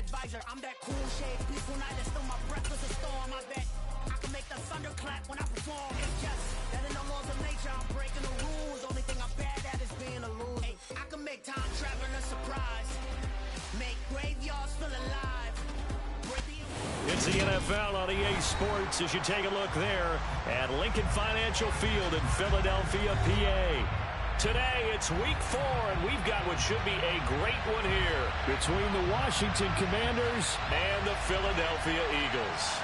advisor. I'm that cool shade, peaceful night, and still my breath was a storm. I bet I can make the thunder clap when I perform. It's just that in the laws of nature, I'm breaking the rules. Only thing I'm bad at is being a loser. Hey, I can make time traveling a surprise. Make graveyards feel alive. It's the NFL on EA Sports as you take a look there at Lincoln Financial Field in Philadelphia, PA. Today, it's week 4, and we've got what should be a great one here between the Washington Commanders and the Philadelphia Eagles.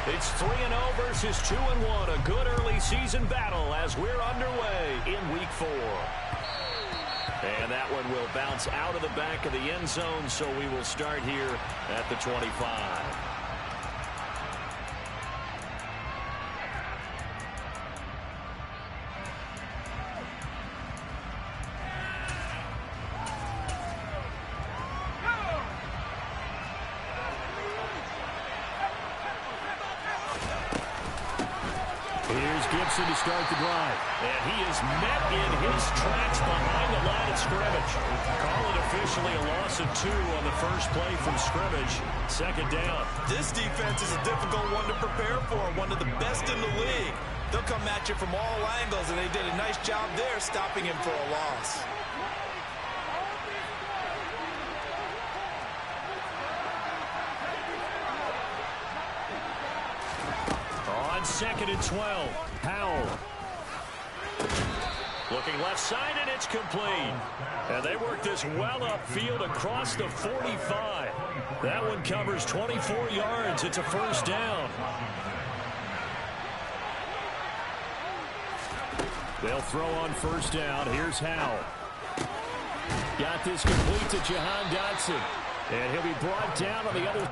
It's 3-0 versus 2-1, a good early season battle as we're underway in week 4. And that one will bounce out of the back of the end zone, so we will start here at the 25. Gibson to start the drive. And he is met in his tracks behind the line of scrimmage. Call it officially a loss of 2 on the first play from scrimmage. Second down. This defense is a difficult one to prepare for. One of the best in the league. They'll come at you from all angles, and they did a nice job there stopping him for a loss. On 2nd and 12, Howell. Looking left side, and it's complete. And they work this well upfield across the 45. That one covers 24 yards. It's a first down. They'll throw on first down. Here's Howell. Got this complete to Jahan Dotson. And he'll be brought down on the other.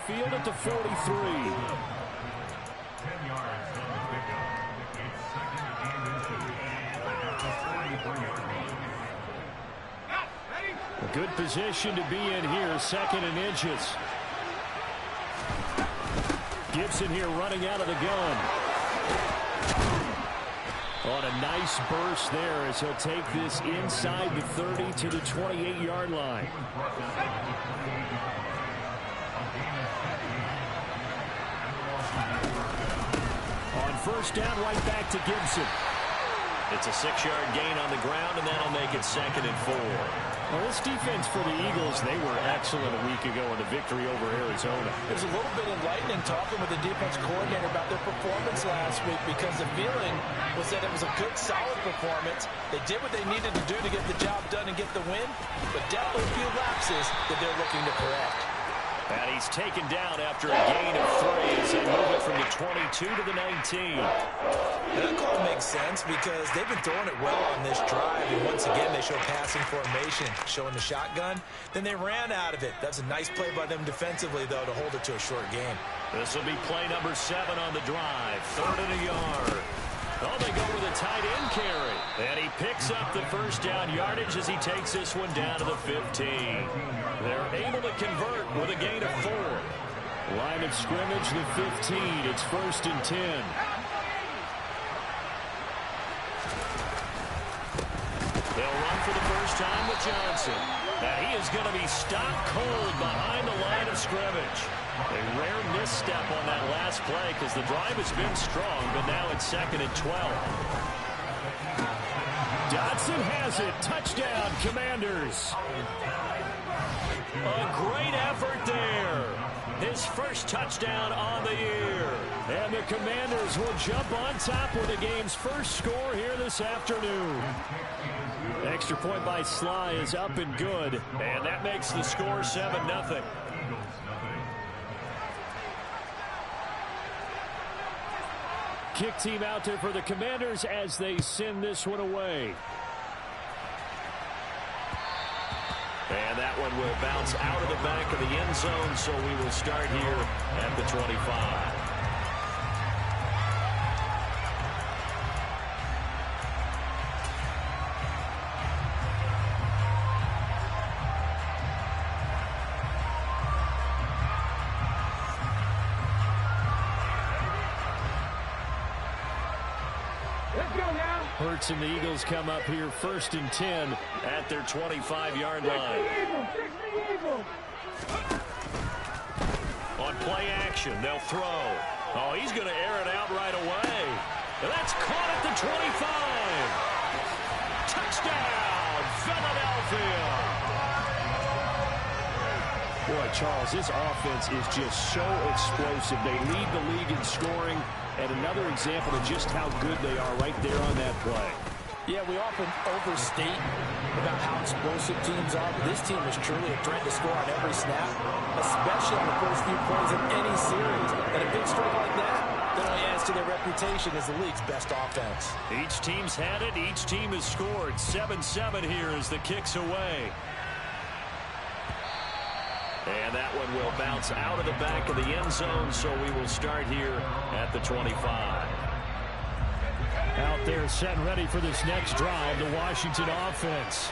Field at the 43. 10 yards on the pickup. It's second and inches. A good position to be in here, 2nd and inches. Gibson here running out of the gun. On a nice burst there as he'll take this inside the 30 to the 28-yard line. First down, right back to Gibson. It's a 6-yard gain on the ground, and that'll make it 2nd and 4. Well, this defense for the Eagles, they were excellent a week ago in the victory over Arizona. It was a little bit enlightening talking with the defense coordinator about their performance last week, because the feeling was that it was a good, solid performance. They did what they needed to do to get the job done and get the win, but definitely a few lapses that they're looking to correct. And he's taken down after a gain of 3 as they move it from the 22 to the 19. That call makes sense because they've been throwing it well on this drive. And once again, they show passing formation, showing the shotgun. Then they ran out of it. That's a nice play by them defensively, though, to hold it to a short game. This will be play number 7 on the drive. 3rd and a yard. Oh, they go with a tight end carry. And he picks up the first down yardage as he takes this one down to the 15. They're able to convert with a gain of 4. Line of scrimmage, the 15. It's 1st and 10. They'll run for the first time with Johnson. Now he is going to be stopped cold behind the line of scrimmage. A rare misstep on that last play because the drive has been strong, but now it's 2nd and 12. Dotson has it. Touchdown, Commanders. A great effort there. His first touchdown on the year. And the Commanders will jump on top with the game's first score here this afternoon. Extra point by Sly is up and good. And that makes the score 7-0. Kick team out there for the Commanders as they send this one away. And that one will bounce out of the back of the end zone, so we will start here at the 25. Hurts and the Eagles come up here 1st and 10 at their 25-yard line. On play action, they'll throw. Oh, he's going to air it out right away. And that's caught at the 25. Touchdown, Philadelphia. Boy, Charles, this offense is just so explosive. They lead the league in scoring. And another example of just how good they are right there on that play. Yeah, we often overstate about how explosive teams are, but this team is truly a threat to score on every snap, especially on the first few plays of any series. And a big streak like that only adds to their reputation as the league's best offense. Each team's had it. Each team has scored. 7-7 here as the kick's away. And that one will bounce out of the back of the end zone, so we will start here at the 25. Out there set and ready for this next drive, the Washington offense.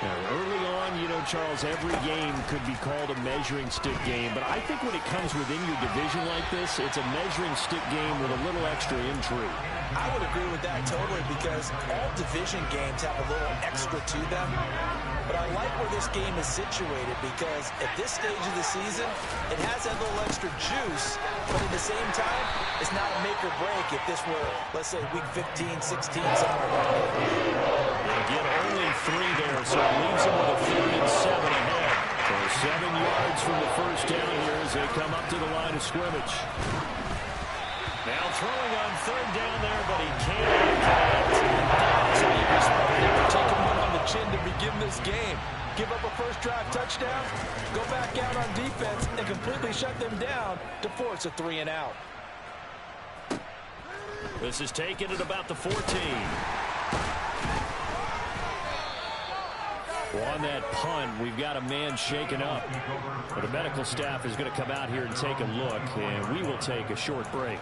Early on, you know, Charles, every game could be called a measuring stick game, but I think when it comes within your division like this, it's a measuring stick game with a little extra intrigue. I would agree with that totally, because all division games have a little extra to them. But I like where this game is situated, because at this stage of the season, it has that little extra juice, but at the same time, it's not a make or break if this were, let's say, week 15, 16, somewhere around there. Again, only 3 there, so it leaves them with a 3rd and 7 ahead. So 7 yards from the first down here as they come up to the line of scrimmage. Now throwing on 3rd down there, but he can't connect. So you respect never taking one on the chin to begin this game. Give up a first drive touchdown, go back out on defense, and completely shut them down to force a 3 and out. This is taken at about the 14. Well, on that punt, we've got a man shaken up. But the medical staff is going to come out here and take a look, and we will take a short break.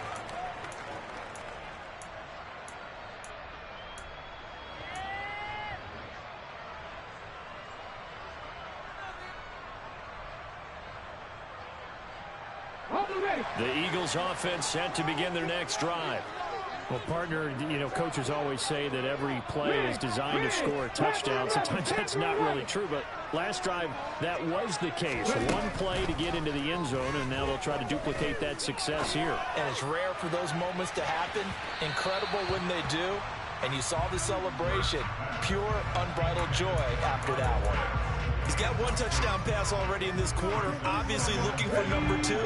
The Eagles offense set to begin their next drive. Well, partner, you know, coaches always say that every play is designed to score a touchdown. Sometimes that's not really true, but last drive, that was the case. One play to get into the end zone, and now they'll try to duplicate that success here. And it's rare for those moments to happen. Incredible when they do. And you saw the celebration. Pure, unbridled joy after that one. He's got 1 touchdown pass already in this quarter. Obviously looking for number 2,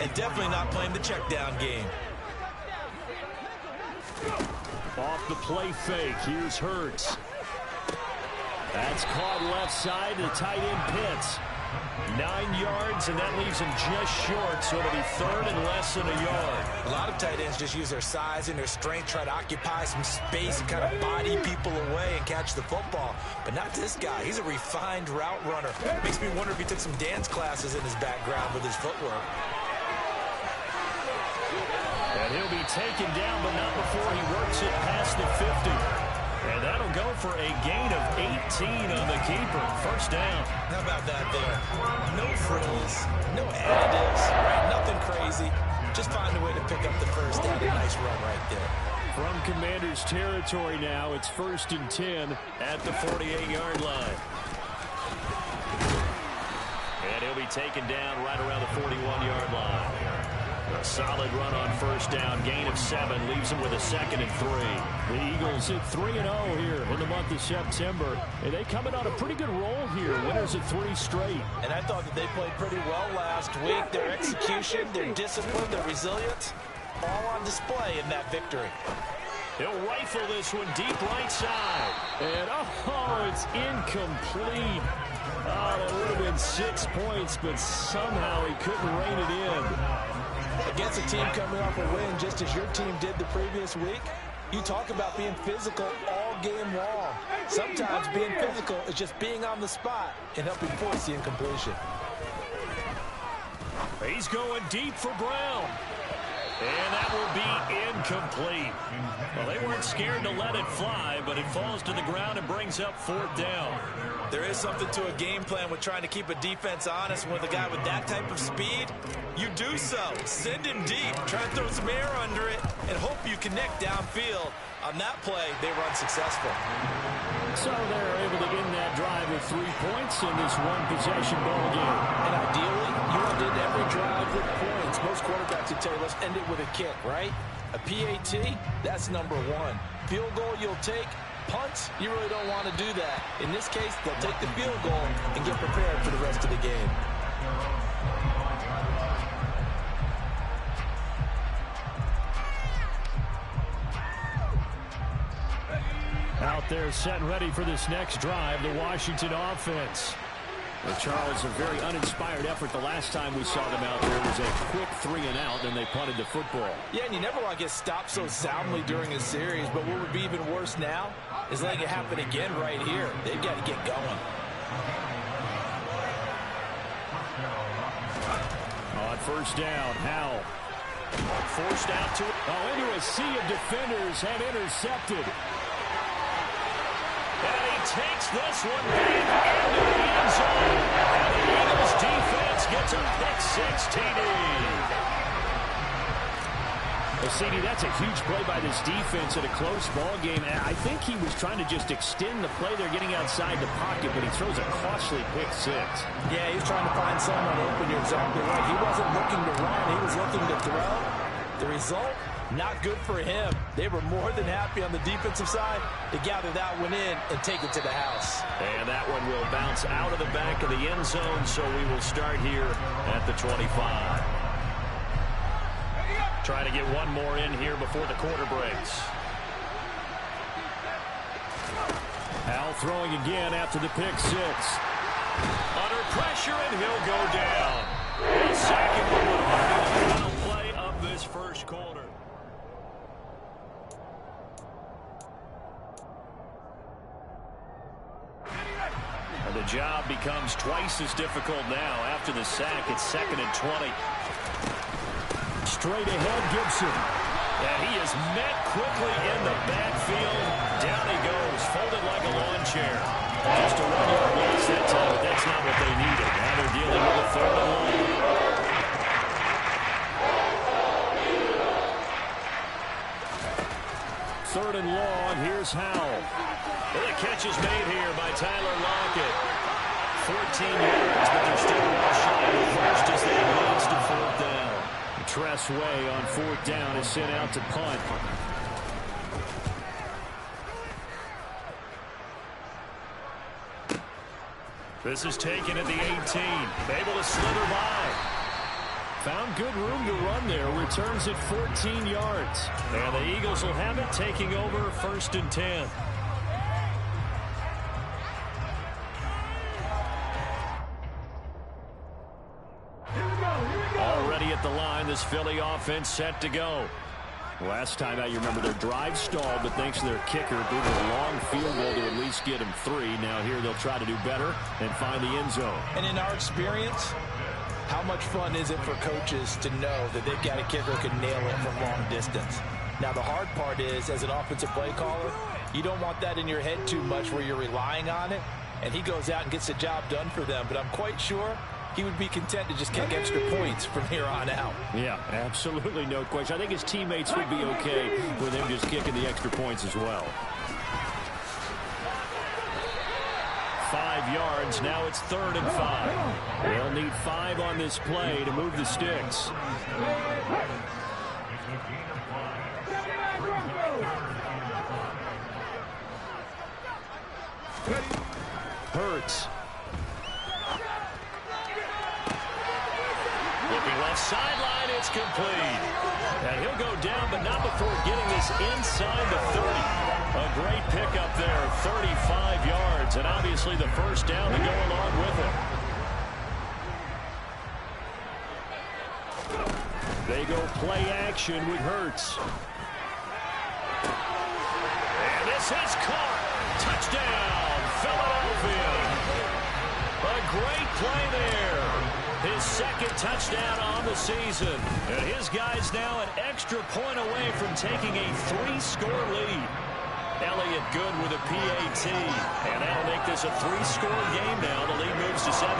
and definitely not playing the check down game. Off the play fake, here's Hurts. That's caught left side to the tight end Pitts. 9 yards, and that leaves him just short, so it'll be 3rd and less than a yard. A lot of tight ends just use their size and their strength, try to occupy some space and kind of body people away and catch the football. But not this guy. He's a refined route runner. Makes me wonder if he took some dance classes in his background with his footwork. And he'll be taken down, but not before he works it past the 50. And that'll go for a gain of 18 on the keeper. First down. How about that there? No frills, no additives, right? Nothing crazy. Just find a way to pick up the first down. A nice run right there. From Commanders territory now, it's 1st and 10 at the 48-yard line. And he'll be taken down right around the 41-yard line. Solid run on first down. Gain of 7 leaves them with a 2nd and 3. The Eagles hit 3-0 here in the month of September. And they come in on a pretty good roll here. Winners of 3 straight. And I thought that they played pretty well last week. Their execution, their discipline, their resilience, all on display in that victory. He'll rifle this one deep right side. And, oh, it's incomplete. Oh, that would have been 6 points, but somehow he couldn't rein it in. Against a team coming off a win, just as your team did the previous week, you talk about being physical all game long. Sometimes being physical is just being on the spot and helping force the incompletion. He's going deep for Brown. And that will be incomplete. Well, they weren't scared to let it fly, but it falls to the ground and brings up 4th down. There is something to a game plan with trying to keep a defense honest. With a guy with that type of speed, you do so. Send him deep, try and throw some air under it, and hope you connect downfield. On that play, they run successful. So they're able to end that drive with 3 points in this one-possession ball game. And ideally, you want to end every drive with points. Most quarterbacks would tell you, let's end it with a kick, right? A PAT, that's number 1. Field goal you'll take. Punts, you really don't want to do that. In this case, they'll take the field goal and get prepared for the rest of the game. Out there set and ready for this next drive, the Washington offense. Well, Charles, a very uninspired effort the last time we saw them out there. It was a quick 3-and-out, and they punted the football. Yeah, and you never want to get stopped so soundly during a series, but what would be even worse now is letting it happen again right here. They've got to get going. On first down, Howell. Forced out to it. Oh, into a sea of defenders and intercepted. And he takes this one back into the end zone. And the Eagles defense gets a pick-6 TD. Well, CD, that's a huge play by this defense in a close ball game. I think he was trying to just extend the play. They're getting outside the pocket, but he throws a costly pick-6. Yeah, he was trying to find someone open. You're exactly right. He wasn't looking to run. He was looking to throw. The result, not good for him. They were more than happy on the defensive side to gather that one in and take it to the house. And that one will bounce out of the back of the end zone, so we will start here at the 25. Trying to get one more in here before the quarter breaks. Howell throwing again after the pick-6. Under pressure, and he'll go down. The second one will be the final play of this first quarter. And the job becomes twice as difficult now. After the sack, it's 2nd and 20. Straight ahead, Gibson. And he is met quickly in the backfield. Down he goes, folded like a lawn chair. Just a 1-yard loss that time, but that's not what they needed. Now they're dealing with a 3rd and long. Third and long, here's Howell. Well, the catch is made here by Tyler Lockett. 14 yards, but they're still well shy of the first as they advance to 4th down. Tress Way on 4th down is sent out to punt. This is taken at the 18. Able to slither by. Found good room to run there. Returns at 14 yards. And the Eagles will have it, taking over 1st and 10. Already at the line, this Philly offense set to go. Last time out, you remember their drive stalled, but thanks to their kicker, being a long field goal to at least get them 3. Now here they'll try to do better and find the end zone. And in our experience, how much fun is it for coaches to know that they've got a kicker who can nail it from long distance? Now, the hard part is, as an offensive play caller, you don't want that in your head too much where you're relying on it, and he goes out and gets the job done for them. But I'm quite sure he would be content to just kick extra points from here on out. Yeah, absolutely no question. I think his teammates would be okay with him just kicking the extra points as well. 5 yards. Now it's 3rd and 5. They'll need 5 on this play to move the sticks. Hurts. Looking left sideline, it's complete. And he'll go down, but not before getting this inside the 30. A great pickup there, 35 yards, and obviously the first down to go along with it. They go play action with Hurts. And this is caught. Touchdown, Philadelphia. A great play there. His second touchdown on the season. And his guys now an extra point away from taking a 3-score lead. Elliott good with a PAT. And that'll make this a 3-score game now. The lead moves to 17.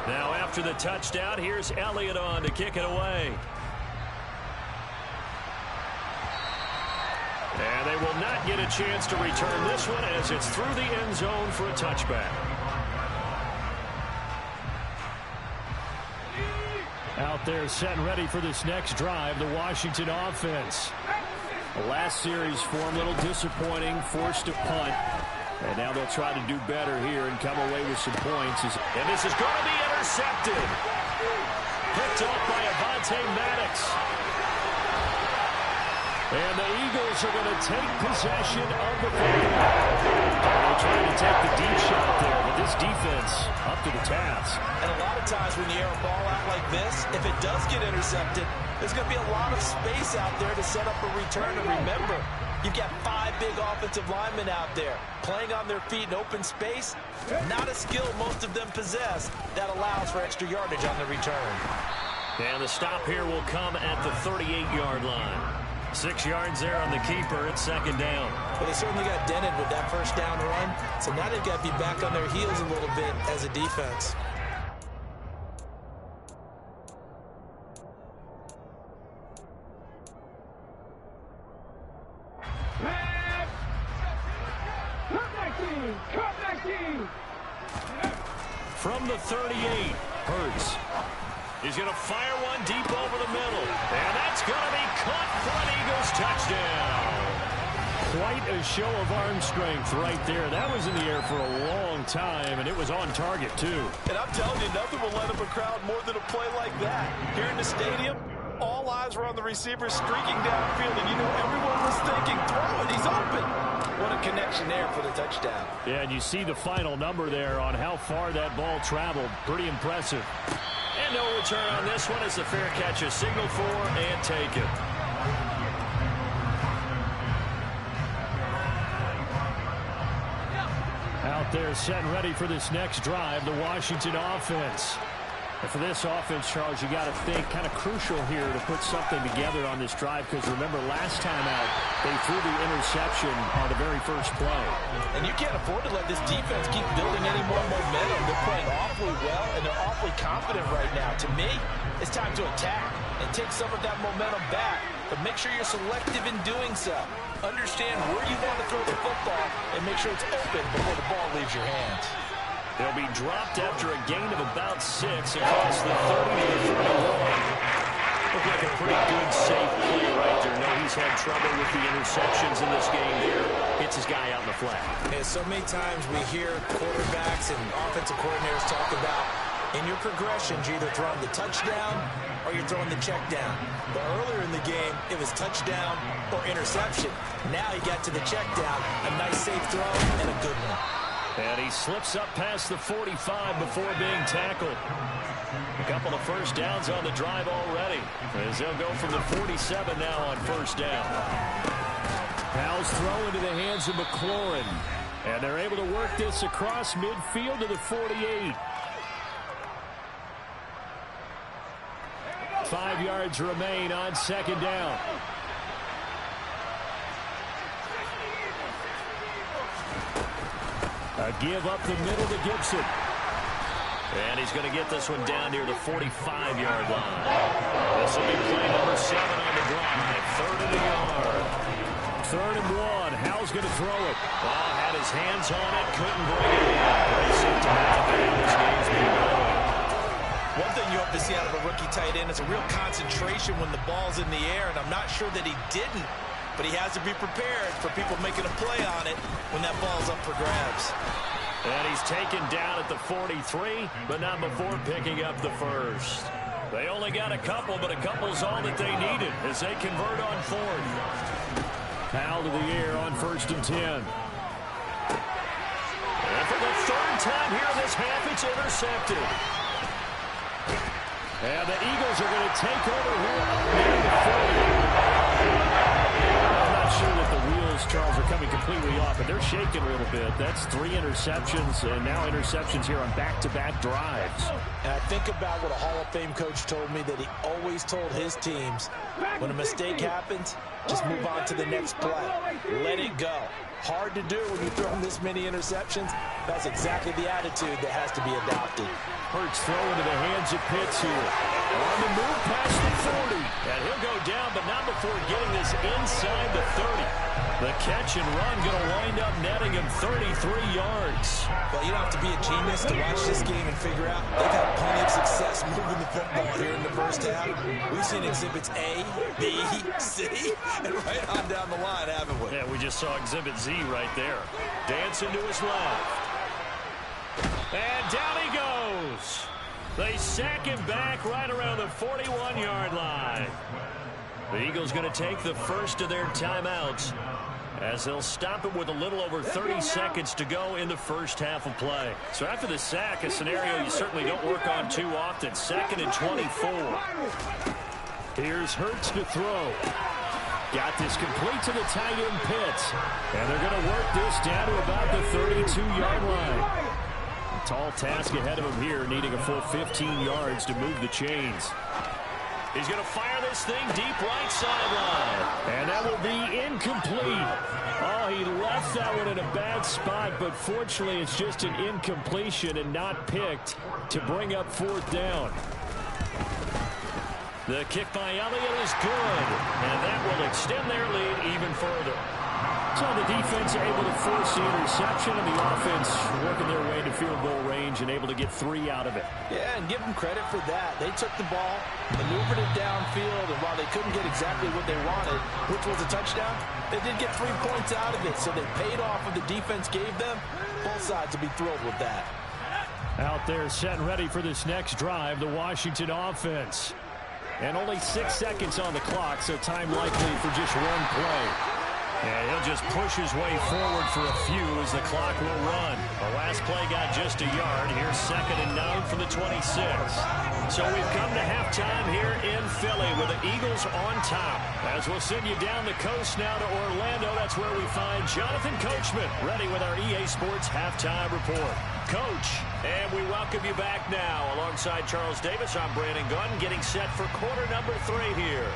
Now after the touchdown, here's Elliott on to kick it away. And they will not get a chance to return this one as it's through the end zone for a touchback. Out there set and ready for this next drive, the Washington offense. The last series for them, a little disappointing, forced to punt. And now they'll try to do better here and come away with some points. And this is going to be intercepted. Picked off by Avonte Maddox. And the Eagles are going to take possession of the football. They're trying to take the deep shot there, but this defense up to the task. And a lot of times when you air a ball out like this, if it does get intercepted, there's going to be a lot of space out there to set up a return. And remember, you've got 5 big offensive linemen out there playing on their feet in open space. Not a skill most of them possess that allows for extra yardage on the return. And the stop here will come at the 38-yard line. 6 yards there on the keeper. It's 2nd down. Well, they certainly got dented with that first down run. So now they've got to be back on their heels a little bit as a defense. From the 38, Hurts. He's going to fire one deep over the middle. And that's going to be caught for an Eagles touchdown. Quite a show of arm strength right there. That was in the air for a long time, and it was on target, too. And I'm telling you, nothing will let up a crowd more than a play like that. Here in the stadium, all eyes were on the receiver streaking downfield, and you know everyone was thinking, throw it, he's open. What a connection there for the touchdown. Yeah, and you see the final number there on how far that ball traveled. Pretty impressive. And no return on this one as the fair catch is signaled for and taken. Out there set and ready for this next drive, the Washington offense. And for this offense, Charles, you got to think kind of crucial here to put something together on this drive because remember last time out they threw the interception on the very first play. And you can't afford to let this defense keep building any more momentum. They're playing awfully well and they're awfully confident right now. To me, it's time to attack and take some of that momentum back, but make sure you're selective in doing so. Understand where you want to throw the football and make sure it's open before the ball leaves your hands. They'll be dropped after a gain of about 6 across the 30 to the 31. Looked like a pretty good, safe play right there. No, he's had trouble with the interceptions in this game there. Hits his guy out in the flat. And so many times we hear quarterbacks and offensive coordinators talk about in your progressions, you're either throwing the touchdown or you're throwing the check down. But earlier in the game, it was touchdown or interception. Now he got to the check down, a nice safe throw and a good one. And he slips up past the 45 before being tackled. A couple of first downs on the drive already, as they'll go from the 47 now on first down. Powell's throw into the hands of McLaurin. And they're able to work this across midfield to the 48. 5 yards remain on 2nd down. A give up the middle to Gibson. And he's going to get this one down near the 45-yard line. This will be play number 7 on the drive. 3rd and a yard. 3rd and 1. Howell's going to throw it. Ball had his hands on it, couldn't bring it in. Racing to Malcolm. This game's been going. One thing you hope to see out of a rookie tight end is a real concentration when the ball's in the air, and I'm not sure that he didn't, but he has to be prepared for people making a play on it when that ball's up for grabs. And he's taken down at the 43, but not before picking up the first. They only got a couple, but a couple's all that they needed as they convert on 4th. Powell to the air on 1st and 10. And for the 3rd time here in this half, it's intercepted. And the Eagles are going to take over here near the 40. I'm not sure that the wheels, Charles, are coming completely off, but they're shaking a little bit. That's 3 interceptions, and now interceptions here on back-to-back drives. And I think about what a Hall of Fame coach told me, that he always told his teams, when a mistake happens, just move on to the next play. Let it go. Hard to do when you throw this many interceptions. That's exactly the attitude that has to be adopted. Hurts throw into the hands of Pitts here. On the move past the 40. And he'll go down, but not before getting this inside the 30. The catch and run going to wind up netting him 33 yards. Well, you don't have to be a genius to watch this game and figure out they've had plenty of success moving the football here in the first half. We've seen exhibits A, B, C, and right on down the line, haven't we? Yeah, we just saw exhibit Z right there. Dancing to his left. And down he goes. They sack him back right around the 41-yard line. The Eagles going to take the first of their timeouts as they'll stop it with a little over 30 seconds to go in the first half of play. So after the sack, a scenario you certainly don't work on too often. 2nd and 24. Here's Hurts to throw. Got this complete to the tight end Pitts. And they're going to work this down to about the 32-yard line. A tall task ahead of him here, needing a full 15 yards to move the chains. He's going to fire this thing deep right sideline. And that will be incomplete. Oh, he left that one in a bad spot, but fortunately it's just an incompletion and not picked to bring up 4th down. The kick by Elliott is good, and that will extend their lead even further. So the defense able to force the interception, and the offense working their way to field goal range and able to get 3 out of it. Yeah, and give them credit for that. They took the ball, maneuvered it downfield, and while they couldn't get exactly what they wanted, which was a touchdown, they did get 3 points out of it, so they paid off what the defense gave them. Both sides will be thrilled with that. Out there set and ready for this next drive, the Washington offense. And only 6 seconds on the clock, so time likely for just 1 play. And he'll just push his way forward for a few as the clock will run. The last play got just a yard. Here's 2nd and 9 from the 26. So we've come to halftime here in Philly with the Eagles on top. As we'll send you down the coast now to Orlando, that's where we find Jonathan Coachman ready with our EA Sports Halftime Report. Coach, and we welcome you back now. Alongside Charles Davis, I'm Brandon Gunn, getting set for quarter number 3 here.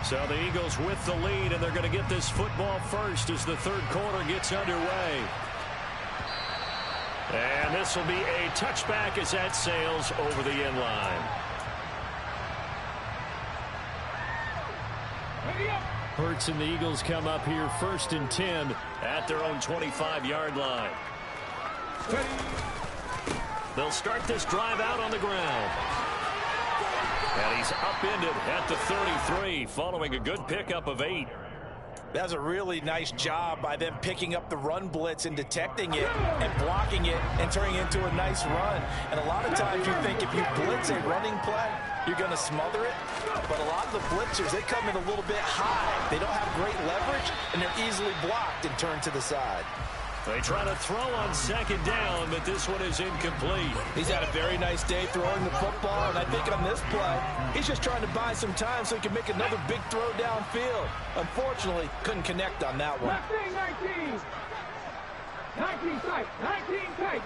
So the Eagles with the lead, and they're going to get this football first as the 3rd quarter gets underway. And this will be a touchback as that sails over the end line. Hurts and the Eagles come up here 1st and 10 at their own 25-yard line. They'll start this drive out on the ground. And he's upended at the 33 following a good pickup of 8. That's a really nice job by them picking up the run blitz and detecting it and blocking it and turning it into a nice run. And a lot of times you think if you blitz a running play, you're going to smother it. But a lot of the blitzers, they come in a little bit high. They don't have great leverage, and they're easily blocked and turned to the side. They try to throw on 2nd down, but this one is incomplete. He's had a very nice day throwing the football, and I think on this play, he's just trying to buy some time so he can make another big throw downfield. Unfortunately, couldn't connect on that one. 19 tight, 19 tight.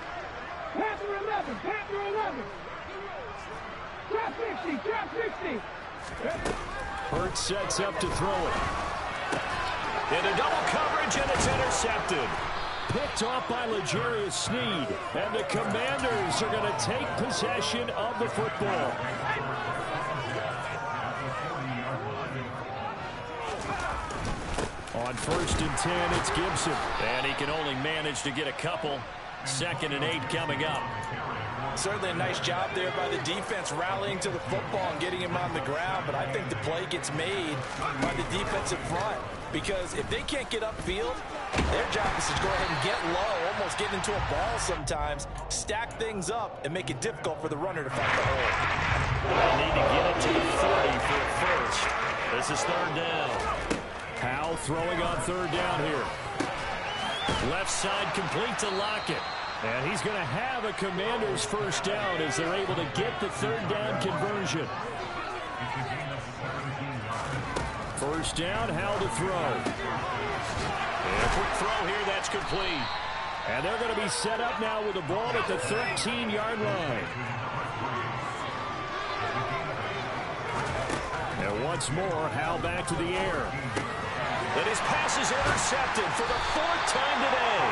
Panther 11, Panther 11. Trap 60, trap 60. Hurts sets up to throw it. Into double coverage, and it's intercepted. Picked off by L'Jarius Sneed, and the Commanders are going to take possession of the football. On 1st and 10, it's Gibson. And he can only manage to get a couple. 2nd and 8 coming up. Certainly a nice job there by the defense rallying to the football and getting him on the ground, but I think the play gets made by the defensive front because if they can't get upfield, their job is to go ahead and get low, almost get into a ball sometimes, stack things up, and make it difficult for the runner to find the hole. They need to get it to the 30 for a first. This is 3rd down. Powell throwing on 3rd down here. Left side complete to Lockett. And he's going to have a Commanders 1st down as they're able to get the 3rd down conversion. 1st down, Howell to throw. And a quick throw here, that's complete. And they're going to be set up now with the ball at the 13-yard line. And once more, Howell back to the air. And his pass is intercepted for the 4th time today.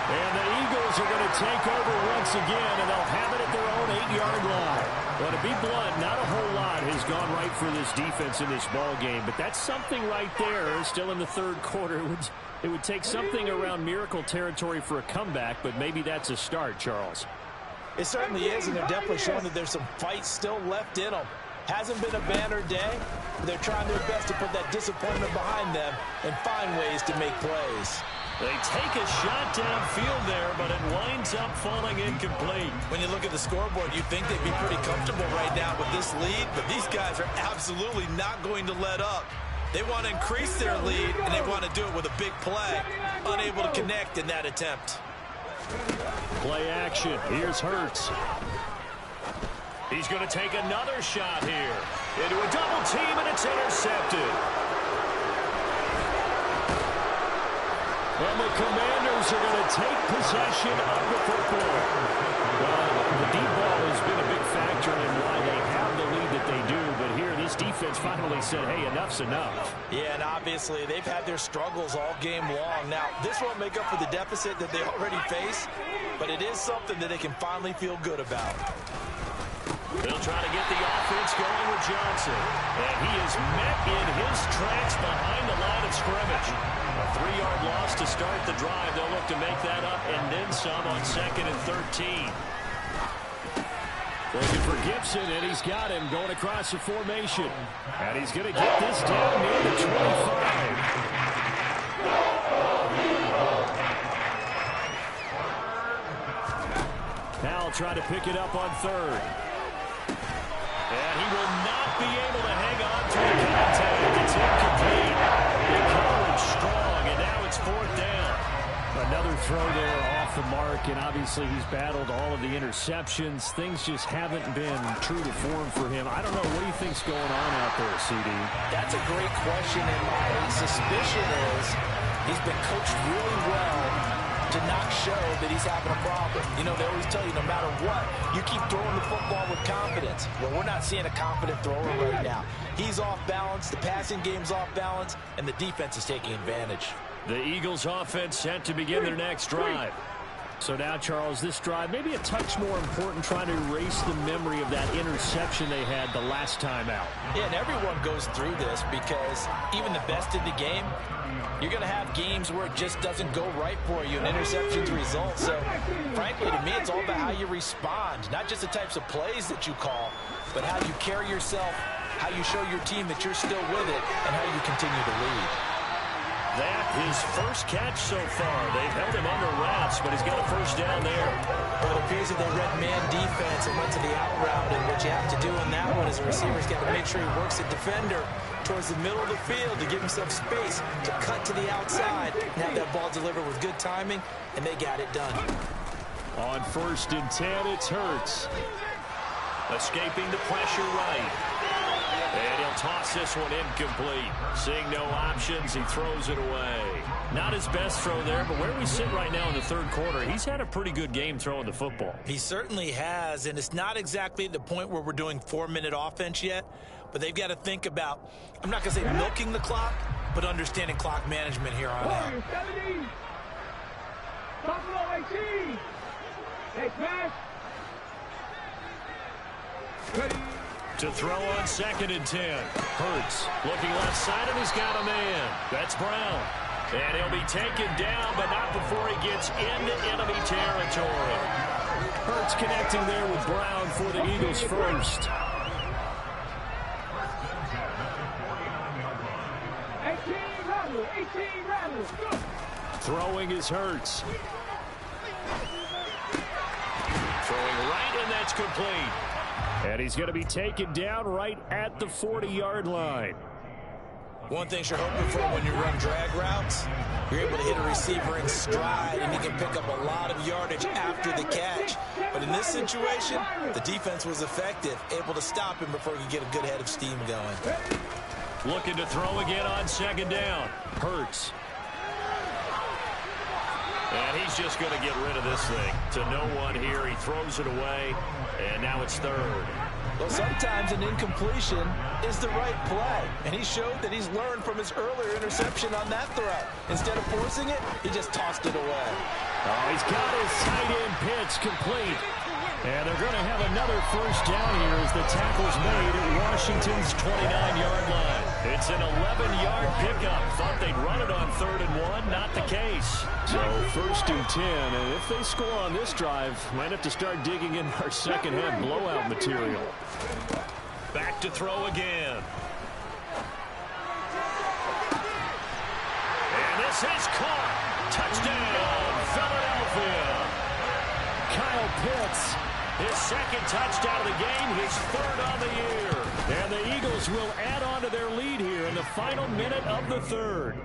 And the Eagles are going to take over once again, and they'll have it at their own 8-yard line. Well, to be blunt, not a whole lot has gone right for this defense in this ball game, but that's something right there. Still in the 3rd quarter. It would take something around miracle territory for a comeback, but maybe that's a start, Charles. It certainly is, and they're definitely showing that there's some fight still left in them. Hasn't been a banner day, but they're trying their best to put that disappointment behind them and find ways to make plays. They take a shot downfield there, but it winds up falling incomplete. When you look at the scoreboard, you'd think they'd be pretty comfortable right now with this lead, but these guys are absolutely not going to let up. They want to increase their lead, and they want to do it with a big play. Unable to connect in that attempt. Play action. Here's Hurts. He's going to take another shot here. Into a double team, and it's intercepted. And the Commanders are going to take possession of the football. Well, the deep ball has been a big factor in why they have the lead that they do. But here, this defense finally said, hey, enough's enough. Yeah, and obviously they've had their struggles all game long. Now, this won't make up for the deficit that they already face, but it is something that they can finally feel good about. They'll try to get the offense going with Johnson. And he is met in his tracks behind the line of scrimmage. A 3-yard loss to start the drive. They'll look to make that up and then some on 2nd and 13. Looking for Gibson, and he's got him going across the formation. And he's going to get this down near the 25. Powell trying to pick it up on 3rd. And he will not be able to hang on to the contact. It's incomplete. The coverage strong, and now it's 4th down. Another throw there off the mark, and obviously he's battled all of the interceptions. Things just haven't been true to form for him. I don't know. What do you think's going on out there, CD? That's a great question, and my suspicion is he's been coached really well to not show that he's having a problem. You know, they always tell you no matter what, you keep throwing the football with confidence. Well, we're not seeing a confident thrower right now. He's off balance, the passing game's off balance, and the defense is taking advantage. The Eagles offense set to begin their next drive. So now, Charles, this drive maybe a touch more important, trying to erase the memory of that interception they had the last time out. Yeah, and everyone goes through this because even the best in the game, you're going to have games where it just doesn't go right for you, and interceptions result. So, frankly, to me, it's all about how you respond, not just the types of plays that you call, but how you carry yourself, how you show your team that you're still with it, and how you continue to lead. That his first catch so far. They've held him under wraps, but he's got a 1st down there. Well, it appears that they read man defense and went to the out route, and what you have to do in that one is the receiver's got to make sure he works the defender towards the middle of the field to give himself space to cut to the outside and have that ball delivered with good timing, and they got it done. On 1st and 10, it's Hurts. Escaping the pressure right. And he'll toss this one incomplete. Seeing no options, he throws it away. Not his best throw there, but where we sit right now in the 3rd quarter, he's had a pretty good game throwing the football. He certainly has, and it's not exactly the point where we're doing 4-minute offense yet, but they've got to think about, I'm not going to say milking the clock, but understanding clock management here on out. 70. Buffalo 18. Hey, smash. Ready. To throw on 2nd and 10. Hurts looking left side, and he's got a man. That's Brown. And he'll be taken down, but not before he gets into enemy territory. Hurts connecting there with Brown for the Eagles first. 18 Rattlers. Throwing is Hurts. Throwing right, and that's complete. And he's going to be taken down right at the 40-yard line. One thing you're hoping for when you run drag routes, you're able to hit a receiver in stride, and he can pick up a lot of yardage after the catch. But in this situation, the defense was effective, able to stop him before he could get a good head of steam going. Looking to throw again on 2nd down. Hurts. And he's just going to get rid of this thing. To no one here. He throws it away, and now it's 3rd. Well, sometimes an incompletion is the right play, and he showed that he's learned from his earlier interception on that throw. Instead of forcing it, he just tossed it away. Oh, he's got his tight end pitch complete. And they're going to have another first down here as the tackle's made at Washington's 29-yard line. It's an 11-yard pickup. Thought they'd run it on 3rd and 1. Not the case. So 1st and 10. And if they score on this drive, might have to start digging in our second-half blowout material. Back to throw again. And this is caught. Touchdown, Philadelphia. Kyle Pitts. His 2nd touchdown of the game, his 3rd on the year. And the Eagles will add on to their lead here in the final minute of the 3rd.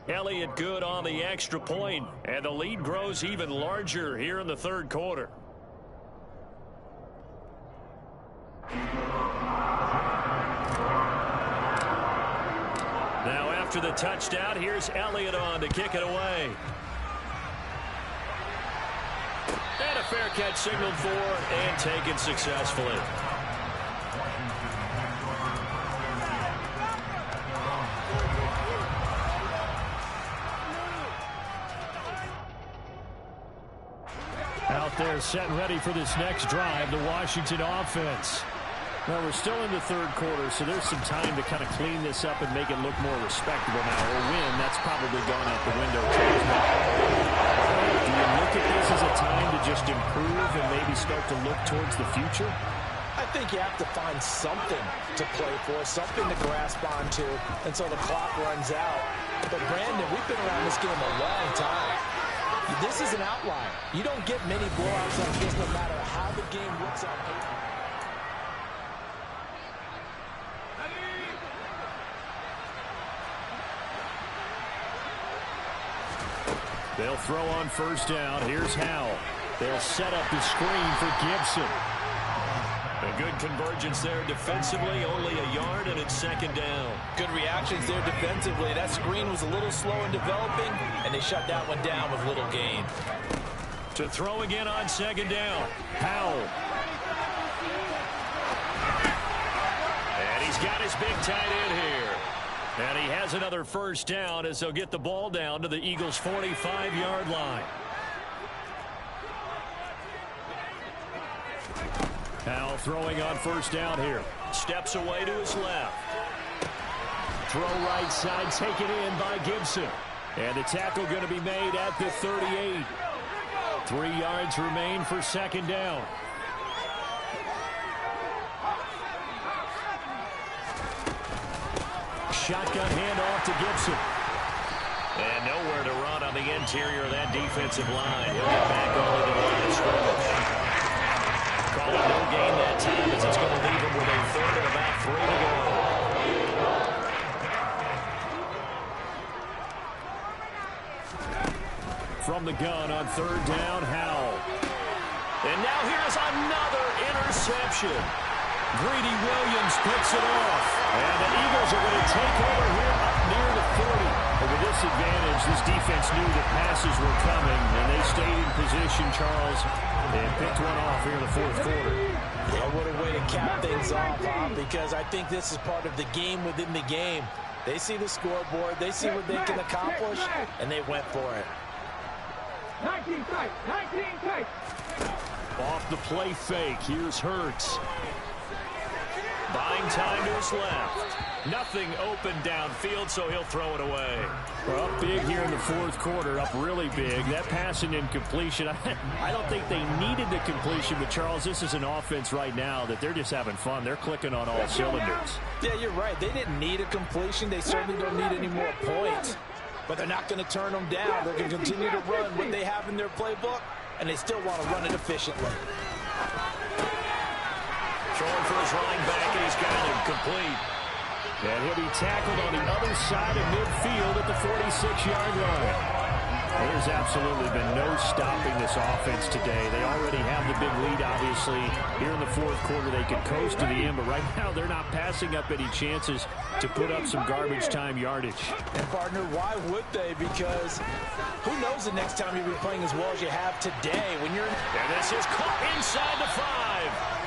Elliott good on the extra point, and the lead grows even larger here in the 3rd quarter. Now after the touchdown, here's Elliott on to kick it away. And a fair catch signaled for and taken successfully. Out there set and ready for this next drive, the Washington offense. Well, we're still in the 3rd quarter, so there's some time to kind of clean this up and make it look more respectable now. A win, that's probably gone out the window. Do you look at this as a time to just improve and maybe start to look towards the future? I think you have to find something to play for, something to grasp onto until the clock runs out. But, Brandon, we've been around this game a long time. This is an outlier. You don't get many blowouts like this no matter how the game looks on paper. They'll throw on 1st down. Here's Howell. They'll set up the screen for Gibson. A good convergence there defensively, only a yard, and it's 2nd down. Good reactions there defensively. That screen was a little slow in developing, and they shut that one down with little gain. To throw again on 2nd down. Howell. And he's got his big tight end here. And he has another first down as they'll get the ball down to the Eagles' 45-yard line. Howell throwing on 1st down here. Steps away to his left. Throw right side taken in by Gibson. And the tackle going to be made at the 38. 3 yards remain for 2nd down. Shotgun handoff to Gibson. And nowhere to run on the interior of that defensive line. He'll get back only to the line of scrimmage. Call it no gain that time as it's going to leave him with a 3rd and about 3 to go. From the gun on 3rd down, Howell. And now here's another interception. Greedy Williams picks it off. And the Eagles are going to take over here up near the 40. But with this advantage, this defense knew that passes were coming, and they stayed in position, Charles, and picked one off here in the 4th quarter. Yeah, what a way to cap things off, because I think this is part of the game within the game. They see the scoreboard, they see what they can accomplish, and they went for it. 19 tight, 19 tight. Off the play fake, here's Hurts. Buying time to his left. Nothing open downfield, so he'll throw it away. Well, up big here in the fourth quarter, up really big. That passing incompletion, I don't think they needed the completion, but Charles, this is an offense right now that they're just having fun. They're clicking on all cylinders. Yeah, you're right. They didn't need a completion. They certainly don't need any more points. But they're not going to turn them down. They're going to continue to run what they have in their playbook, and they still want to run it efficiently. Throwing for his running back, and he's got it complete. And he'll be tackled on the other side of midfield at the 46-yard line. There's absolutely been no stopping this offense today. They already have the big lead, obviously. Here in the fourth quarter, they could coast to the end, but right now they're not passing up any chances to put up some garbage time yardage. And, partner, why would they? Because who knows the next time you'll be playing as well as you have today when you're... And this is caught inside the 5.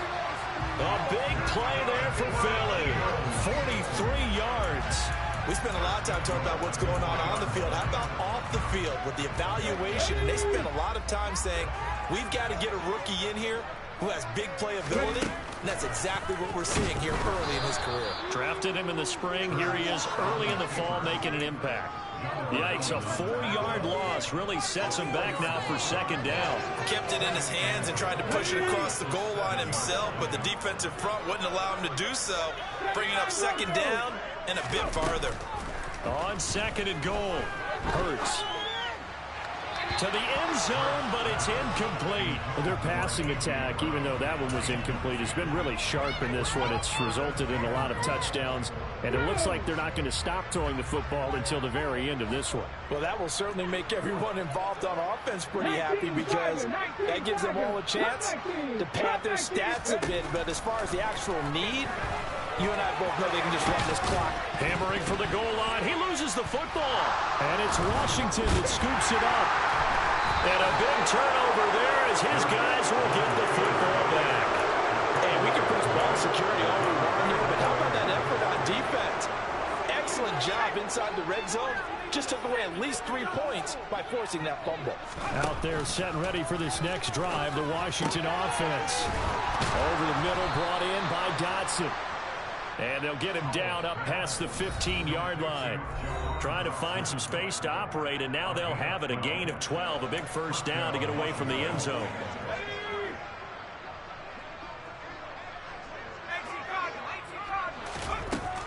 A big play there for Philly. 43 yards. We spent a lot of time talking about what's going on the field. How about off the field with the evaluation? And they spent a lot of time saying, we've got to get a rookie in here who has big playability. And that's exactly what we're seeing here early in his career. Drafted him in the spring. Here he is early in the fall making an impact. Yikes, a 4-yard loss really sets him back now for second down. Kept it in his hands and tried to push it across the goal line himself, but the defensive front wouldn't allow him to do so, bringing up second down and a bit farther. On second and goal, Hurts to the end zone, but it's incomplete. Their passing attack, even though that one was incomplete, has been really sharp in this one. It's resulted in a lot of touchdowns, and it looks like they're not going to stop throwing the football until the very end of this one. Well, that will certainly make everyone involved on offense pretty happy because that gives them all a chance to pad their stats a bit. But as far as the actual need, you and I both know they can just run this clock. Hammering for the goal line. He loses the football. And it's Washington that scoops it up. And a big turnover there as his guys will get the football back. Hey, we can push ball security all we want here, but how about that effort on defense? Excellent job inside the red zone. Just took away at least 3 points by forcing that fumble. Out there set and ready for this next drive, the Washington offense. Over the middle, brought in by Dotson. And they'll get him down up past the 15-yard line. Trying to find some space to operate, and now they'll have it. A gain of 12, a big first down to get away from the end zone.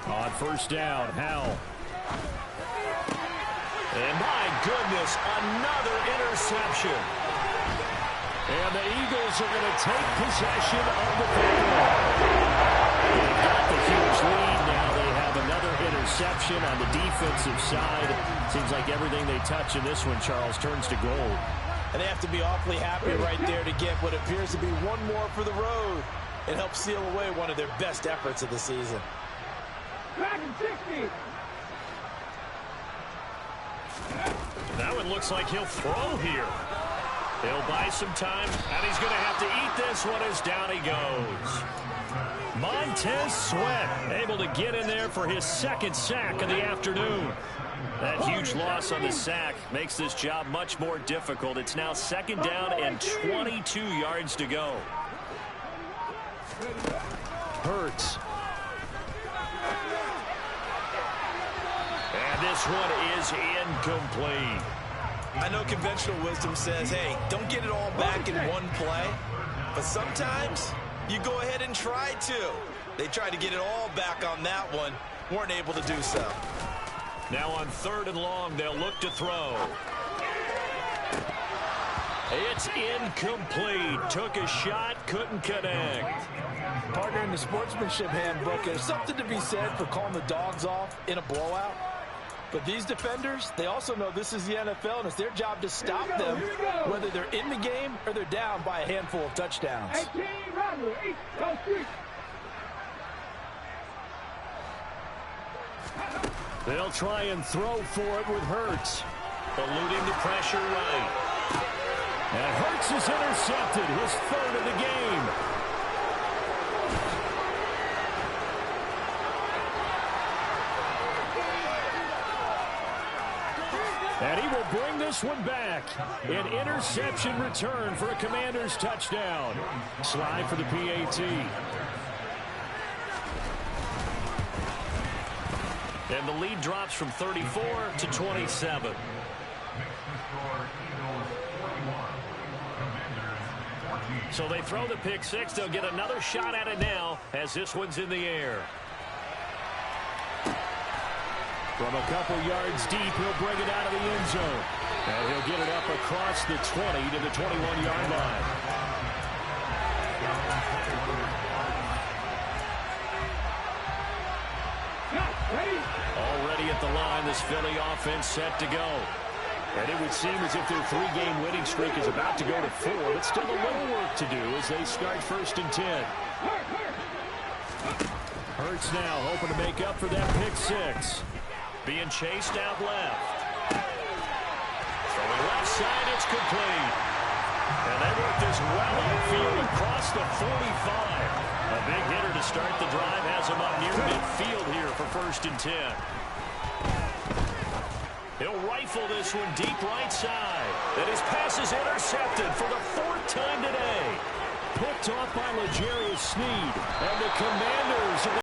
On first down, Howell. And my goodness, another interception. And the Eagles are going to take possession of the football. They've got the huge lead now. They have another interception on the defensive side. Seems like everything they touch in this one, Charles, turns to gold. And they have to be awfully happy right there to get what appears to be one more for the road. It helps seal away one of their best efforts of the season. That one looks like he'll throw here. He'll buy some time, and he's going to have to eat this one as down he goes. Montez Sweat able to get in there for his second sack of the afternoon. That huge loss on the sack makes this job much more difficult. It's now second down and 22 yards to go. Hurts. And this one is incomplete. I know conventional wisdom says, hey, don't get it all back in one play. But sometimes you go ahead and try to. They tried to get it all back on that one. Weren't able to do so. Now on third and long, they'll look to throw. It's incomplete. Took a shot, couldn't connect. Partner, in the sportsmanship handbook, there's something to be said for calling the dogs off in a blowout. But these defenders, they also know this is the NFL, and it's their job to stop them, whether they're in the game or they're down by a handful of touchdowns. They'll try and throw for it with Hurts. Eluding the pressure right. And Hurts is intercepted, his third of the game. And he will bring this one back. An interception return for a Commanders touchdown. Slide for the PAT. And the lead drops from 34 to 27. So they throw the pick six. They'll get another shot at it now as this one's in the air. From a couple yards deep, he'll bring it out of the end zone. And he'll get it up across the 20 to the 21-yard line. Already at the line, this Philly offense set to go. And it would seem as if their three-game winning streak is about to go to 4, but still a little work to do as they start 1st and 10. Hurts now hoping to make up for that pick six. Being chased out left. Throwing left side, it's complete. And they work this well upfield across the 45. A big hitter to start the drive has him up near midfield here for 1st and 10. He'll rifle this one deep right side. And his pass is intercepted for the 4th time today. Picked off by L'Jarius Sneed. And the Commanders